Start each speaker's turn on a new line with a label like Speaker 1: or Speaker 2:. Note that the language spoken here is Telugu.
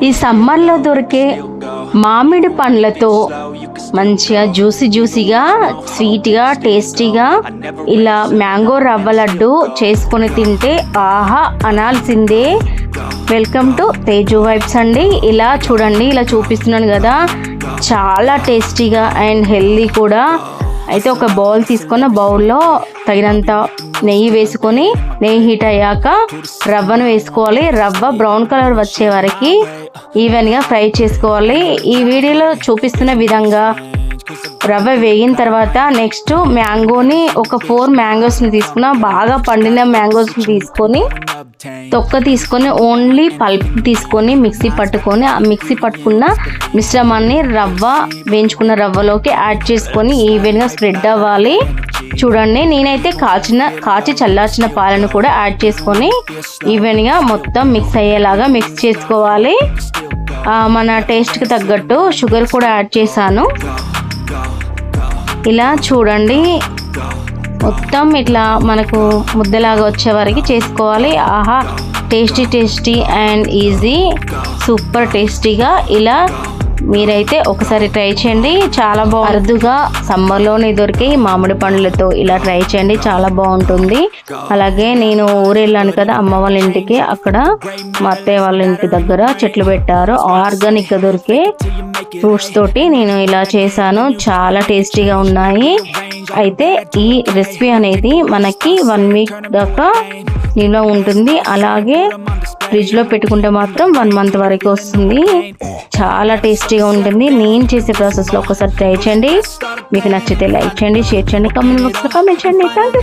Speaker 1: ఈ సమ్మర్లో దొరికే మామిడి పండ్లతో మంచిగా జ్యూసీగా స్వీట్గా టేస్టీగా ఇలా మ్యాంగో రవ్వ లడ్డు చేసుకొని తింటే ఆహా అనాల్సిందే. వెల్కమ్ టు తేజు వైబ్స్ అండి. ఇలా చూడండి, ఇలా చూపిస్తున్నాను కదా, చాలా టేస్టీగా అండ్ హెల్దీ కూడా. అయితే ఒక బౌల్ తీసుకొని బౌల్లో తగినంత నెయ్యి వేసుకొని, నెయ్యి హీట్ అయ్యాక రవ్వను వేసుకోవాలి. రవ్వ బ్రౌన్ కలర్ వచ్చే వరకు ఈవెన్గా ఫ్రై చేసుకోవాలి. ఈ వీడియోలో చూపిస్తున్న విధంగా రవ్వ వేగిన తర్వాత నెక్స్ట్ మ్యాంగోని ఒక 4 మ్యాంగోస్ని తీసుకున్నా, బాగా పండిన మ్యాంగోస్ని తీసుకొని తొక్క తీసుకొని ఓన్లీ పల్ప్ తీసుకొని మిక్సీ పట్టుకొని, ఆ మిక్సీ పట్టుకున్న మిశ్రమాన్ని వేయించుకున్న రవ్వలోకి యాడ్ చేసుకొని ఈవెన్గా స్ప్రెడ్ అవ్వాలి. చూడండి, నేనైతే కాచి చల్లార్చిన పాలను కూడా యాడ్ చేసుకొని ఈవెన్గా మొత్తం మిక్స్ అయ్యేలాగా మిక్స్ చేసుకోవాలి. మన టేస్ట్కి తగ్గట్టు షుగర్ కూడా యాడ్ చేశాను. ఇలా చూడండి, మొత్తం ఇట్లా మనకు ముద్దలాగా వచ్చే వరకు చేసుకోవాలి. ఆహా, టేస్టీ అండ్ ఈజీ, సూపర్ టేస్టీగా. ఇలా మీరైతే ఒకసారి ట్రై చేయండి, చాలా అరుదుగా సమ్మర్లోనే దొరికే మామిడి పండ్లతో ఇలా ట్రై చేయండి, చాలా బాగుంటుంది. అలాగే నేను ఊరు వెళ్ళాను కదా అమ్మ వాళ్ళ ఇంటికి, అక్కడ మా అత్తయ్య వాళ్ళ ఇంటి దగ్గర చెట్లు పెట్టారు, ఆర్గానిక్గా దొరికే ఫ్రూట్స్ తోటి నేను ఇలా చేశాను, చాలా టేస్టీగా ఉన్నాయి. అయితే ఈ రెసిపీ అనేది మనకి 1 వీక్ దాకా నిల్వ ఉంటుంది. అలాగే ఫ్రిడ్జ్లో పెట్టుకుంటే మాత్రం 1 మంత్ వరకు వస్తుంది. చాలా టేస్టీగా ఉంటుంది. నేను చేసే ప్రాసెస్లో ఒకసారి ట్రై చేయండి. మీకు నచ్చితే లైక్ చేయండి, షేర్ చేయండి, కామెంట్ బాక్స్లో కామెంట్ చేయండి. Thank you.